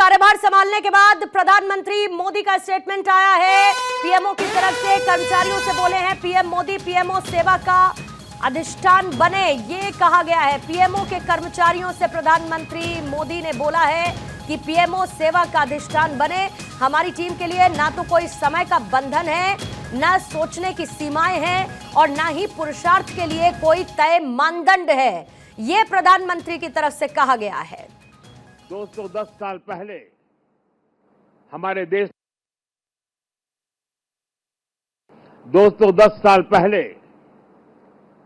कार्यभार संभालने के बाद प्रधानमंत्री मोदी का स्टेटमेंट आया है। पीएमओ की तरफ से कर्मचारियों से बोले हैं पीएम मोदी पीएमओ सेवा का अधिष्ठान बने, ये कहा गया है। पीएमओ के कर्मचारियों से प्रधानमंत्री मोदी ने बोला है कि पीएमओ सेवा का अधिष्ठान बने। हमारी टीम के लिए ना तो कोई समय का बंधन है, न सोचने की सीमाएं हैं और ना ही पुरुषार्थ के लिए कोई तय मानदंड है, ये प्रधानमंत्री की तरफ से कहा गया है। दोस्तों, 10 साल पहले हमारे देश 10 साल पहले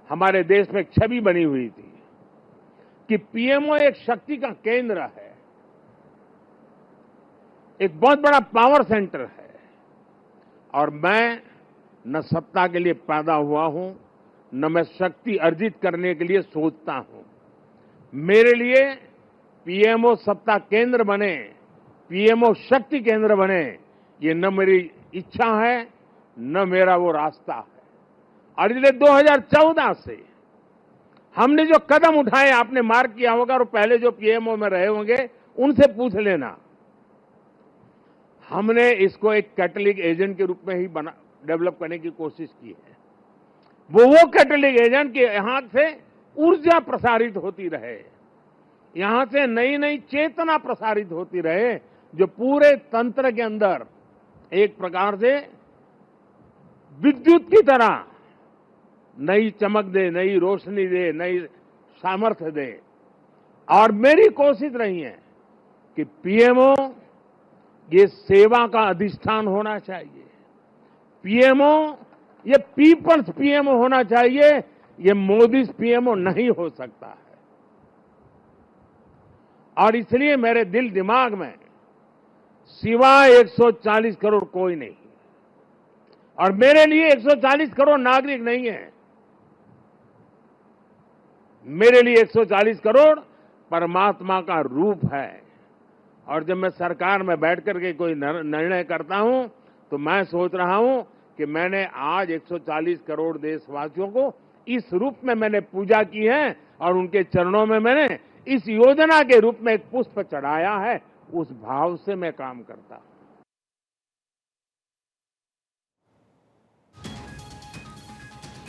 हमारे देश में एक छवि बनी हुई थी कि पीएमओ एक शक्ति का केंद्र है, एक बहुत बड़ा पावर सेंटर है। और मैं न सत्ता के लिए पैदा हुआ हूं, न मैं शक्ति अर्जित करने के लिए सोचता हूं। मेरे लिए पीएमओ सत्ता केंद्र बने, पीएमओ शक्ति केंद्र बने, ये न मेरी इच्छा है न मेरा वो रास्ता है। और इसलिए 2014 से हमने जो कदम उठाए, आपने मार्क किया होगा, और पहले जो पीएमओ में रहे होंगे उनसे पूछ लेना, हमने इसको एक कैटलिक एजेंट के रूप में ही डेवलप करने की कोशिश की है। वो कैटलिक एजेंट के यहां से ऊर्जा प्रसारित होती रहे, यहां से नई नई चेतना प्रसारित होती रहे, जो पूरे तंत्र के अंदर एक प्रकार से विद्युत की तरह नई चमक दे, नई रोशनी दे, नई सामर्थ्य दे। और मेरी कोशिश रही है कि पीएमओ ये सेवा का अधिष्ठान होना चाहिए, पीएमओ ये पीपल्स पीएमओ होना चाहिए, ये मोदी पीएमओ नहीं हो सकता है। और इसलिए मेरे दिल दिमाग में सिवाय 140 करोड़ कोई नहीं, और मेरे लिए 140 करोड़ नागरिक नहीं है, मेरे लिए 140 करोड़ परमात्मा का रूप है। और जब मैं सरकार में बैठ करके कोई निर्णय करता हूं तो मैं सोच रहा हूं कि मैंने आज 140 करोड़ देशवासियों को इस रूप में मैंने पूजा की है, और उनके चरणों में मैंने इस योजना के रूप में एक पुष्प चढ़ाया है। उस भाव से मैं काम करता हूं।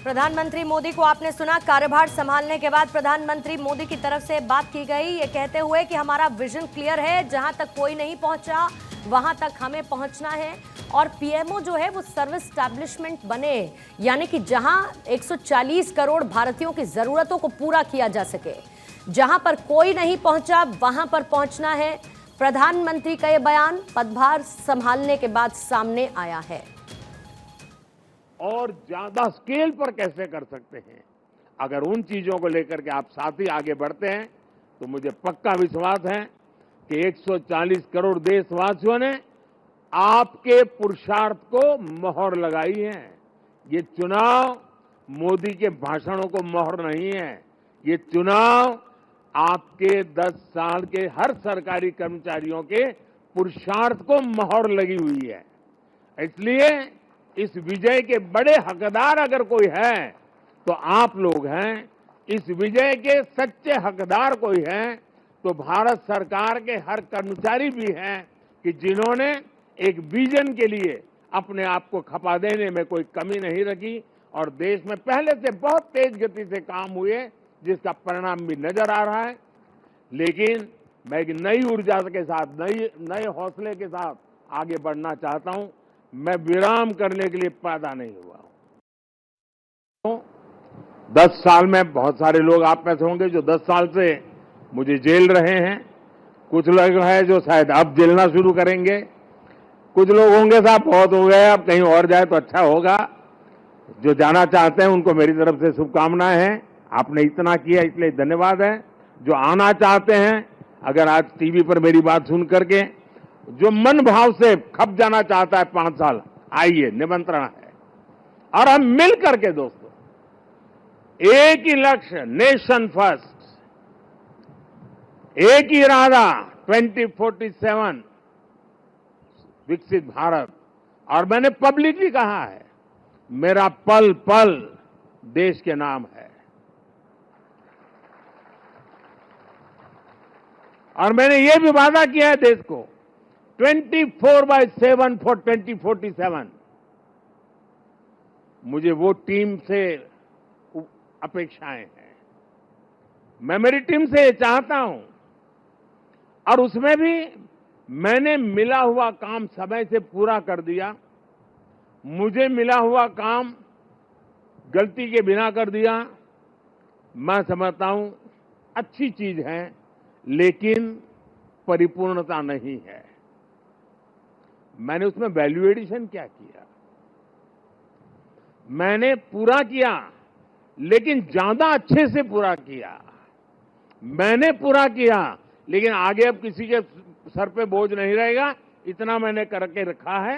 प्रधानमंत्री मोदी को आपने सुना। कार्यभार संभालने के बाद प्रधानमंत्री मोदी की तरफ से बात की गई, ये कहते हुए कि हमारा विजन क्लियर है, जहां तक कोई नहीं पहुंचा वहां तक हमें पहुंचना है। और पीएमओ जो है वो सर्विस एस्टैब्लिशमेंट बने, यानी कि जहां 140 करोड़ भारतीयों की जरूरतों को पूरा किया जा सके। जहां पर कोई नहीं पहुंचा वहां पर पहुंचना है। प्रधानमंत्री का यह बयान पदभार संभालने के बाद सामने आया है। और ज्यादा स्केल पर कैसे कर सकते हैं, अगर उन चीजों को लेकर के आप साथ ही आगे बढ़ते हैं तो मुझे पक्का विश्वास है कि 140 करोड़ देशवासियों ने आपके पुरुषार्थ को मोहर लगाई है। ये चुनाव मोदी के भाषणों को मोहर नहीं है, ये चुनाव आपके 10 साल के हर सरकारी कर्मचारियों के पुरुषार्थ को मोहर लगी हुई है। इसलिए इस विजय के बड़े हकदार अगर कोई है तो आप लोग हैं। इस विजय के सच्चे हकदार कोई है तो भारत सरकार के हर कर्मचारी भी हैं, कि जिन्होंने एक विजन के लिए अपने आप को खपा देने में कोई कमी नहीं रखी। और देश में पहले से बहुत तेज गति से काम हुए, जिसका परिणाम भी नजर आ रहा है। लेकिन मैं एक नई ऊर्जा के साथ, नए हौसले के साथ आगे बढ़ना चाहता हूं। मैं विराम करने के लिए पैदा नहीं हुआ हूं। 10 साल में बहुत सारे लोग आप में से होंगे जो 10 साल से मुझे जेल रहे हैं। कुछ लोग हैं जो शायद अब जेलना शुरू करेंगे। कुछ लोग होंगे साहब बहुत हो गए, अब कहीं और जाए तो अच्छा होगा। जो जाना चाहते हैं उनको मेरी तरफ से शुभकामनाएं हैं। आपने इतना किया इसलिए धन्यवाद है। जो आना चाहते हैं, अगर आज टीवी पर मेरी बात सुन करके जो मन भाव से खप जाना चाहता है 5 साल, आइए, निमंत्रण है। और हम मिल करके दोस्तों एक ही लक्ष्य, नेशन फर्स्ट, एक ही इरादा, 2047 विकसित भारत। और मैंने पब्लिकली कहा है, मेरा पल पल देश के नाम है। और मैंने ये भी वादा किया है देश को 24/7 फॉर 2047। मुझे वो टीम से अपेक्षाएं हैं, मैं मेरी टीम से ये चाहता हूं, और उसमें भी मैंने मिला हुआ काम समय से पूरा कर दिया। मुझे मिला हुआ काम गलती के बिना कर दिया। मैं समझता हूं अच्छी चीज है, लेकिन परिपूर्णता नहीं है। मैंने उसमें वैल्यू एडिशन क्या किया? मैंने पूरा किया, लेकिन ज्यादा अच्छे से पूरा किया। मैंने पूरा किया, लेकिन आगे अब किसी के सर पे बोझ नहीं रहेगा, इतना मैंने करके रखा है।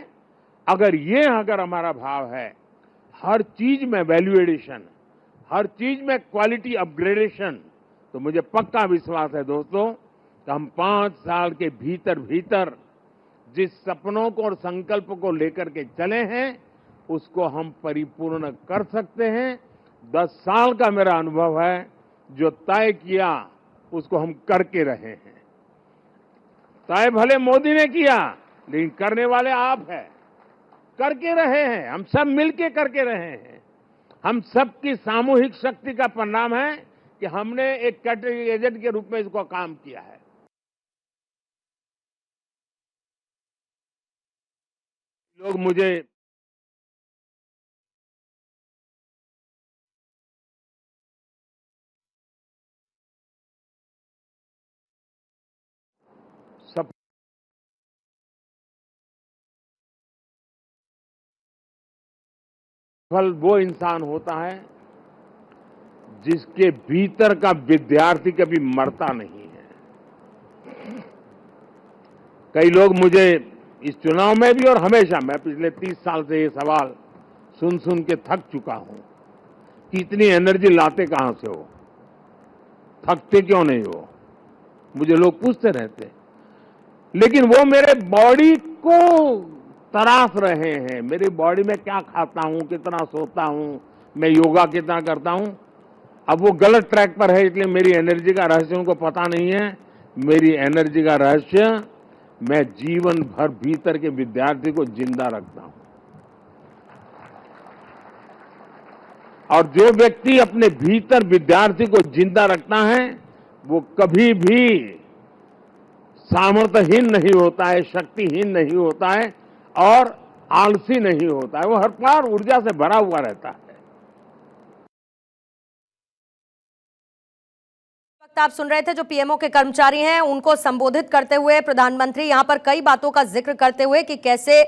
अगर हमारा भाव है, हर चीज में वैल्यू एडिशन, हर चीज में क्वालिटी अपग्रेडेशन, तो मुझे पक्का विश्वास है दोस्तों कि हम 5 साल के भीतर भीतर जिस सपनों को और संकल्प को लेकर के चले हैं, उसको हम परिपूर्ण कर सकते हैं। 10 साल का मेरा अनुभव है, जो तय किया उसको हम करके रहे हैं। तय भले मोदी ने किया, लेकिन करने वाले आप हैं, करके रहे हैं। हम सब मिलके करके रहे हैं। हम सबकी सामूहिक शक्ति का परिणाम है कि हमने एक कैटेगरी एजेंट के रूप में इसको काम किया है। लोग मुझे सफल वो इंसान होता है जिसके भीतर का विद्यार्थी कभी मरता नहीं है। कई लोग मुझे इस चुनाव में भी और हमेशा, मैं पिछले 30 साल से ये सवाल सुन सुन के थक चुका हूं कि इतनी एनर्जी लाते कहां से हो, थकते क्यों नहीं हो, मुझे लोग पूछते रहते। लेकिन वो मेरे बॉडी को तराश रहे हैं, मेरी बॉडी में क्या खाता हूं, कितना सोता हूं, मैं योगा कितना करता हूं। अब वो गलत ट्रैक पर है, इसलिए मेरी एनर्जी का रहस्य उनको पता नहीं है। मेरी एनर्जी का रहस्य, मैं जीवन भर भीतर के विद्यार्थी को जिंदा रखता हूं। और जो व्यक्ति अपने भीतर विद्यार्थी को जिंदा रखता है, वो कभी भी सामर्थ्यहीन नहीं होता है, शक्तिहीन नहीं होता है और आलसी नहीं होता है। वो हर बार ऊर्जा से भरा हुआ रहता है। आप सुन रहे थे जो पीएमओ के कर्मचारी हैं, उनको संबोधित करते हुए प्रधानमंत्री यहां पर कई बातों का जिक्र करते हुए कि कैसे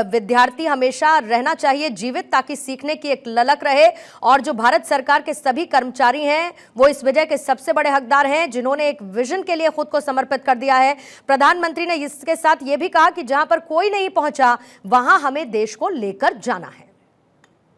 विद्यार्थी हमेशा रहना चाहिए जीवित, ताकि सीखने की एक ललक रहे। और जो भारत सरकार के सभी कर्मचारी हैं, वो इस विजय के सबसे बड़े हकदार हैं, जिन्होंने एक विजन के लिए खुद को समर्पित कर दिया है। प्रधानमंत्री ने इसके साथ ये भी कहा कि जहां पर कोई नहीं पहुंचा, वहां हमें देश को लेकर जाना है।